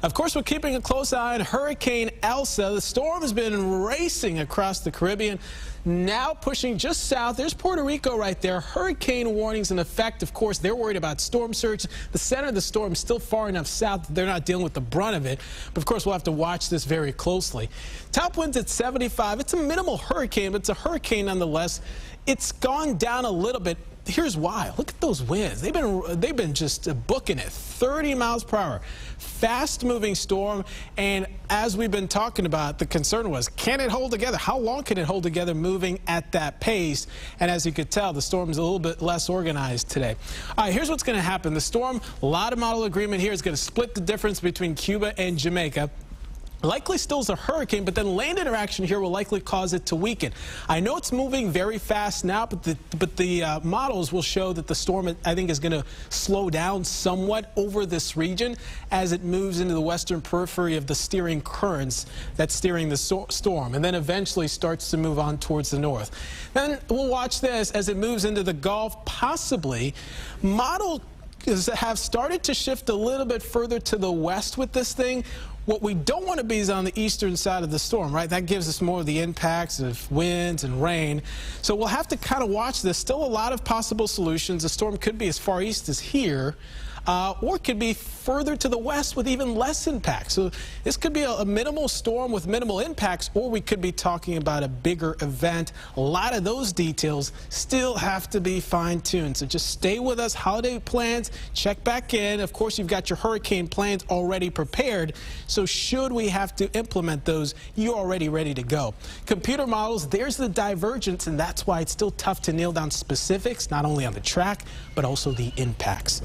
Of course, we're keeping a close eye on Hurricane Elsa. The storm has been racing across the Caribbean, now pushing just south. There's Puerto Rico right there. Hurricane warnings in effect. Of course, they're worried about storm surge. The center of the storm is still far enough south that they're not dealing with the brunt of it. But, of course, we'll have to watch this very closely. Top winds at 75. It's a minimal hurricane, but it's a hurricane nonetheless. It's gone down a little bit. Here's why. Look at those winds. They've been just booking it, 30 miles per hour. Fast-moving storm, and as we've been talking about, the concern was, can it hold together? How long can it hold together moving at that pace? And as you could tell, the storm's a little bit less organized today. All right, here's what's going to happen. The storm, a lot of model agreement here, is going to split the difference between Cuba and Jamaica. Likely still is a hurricane, but then land interaction here will likely cause it to weaken. I know it's moving very fast now, but the models will show that the storm, I think, is going to slow down somewhat over this region as it moves into the western periphery of the steering currents that's steering the storm, and then eventually starts to move on towards the north. Then we'll watch this as it moves into the Gulf, possibly. Model have started to shift a little bit further to the west with this thing. What we don't want to be is on the eastern side of the storm, right? That gives us more of the impacts of winds and rain. So we'll have to kind of watch this. Still a lot of possible solutions. The storm could be as far east as here, or it could be further to the west with even less impact. So this could be a minimal storm with minimal impacts, or we could be talking about a bigger event. A lot of those details still have to be fine-tuned. So just stay with us. Holiday plans, check back in. Of course, you've got your hurricane plans already prepared. So should we have to implement those, you're already ready to go. Computer models, there's the divergence, and that's why it's still tough to nail down specifics, not only on the track, but also the impacts.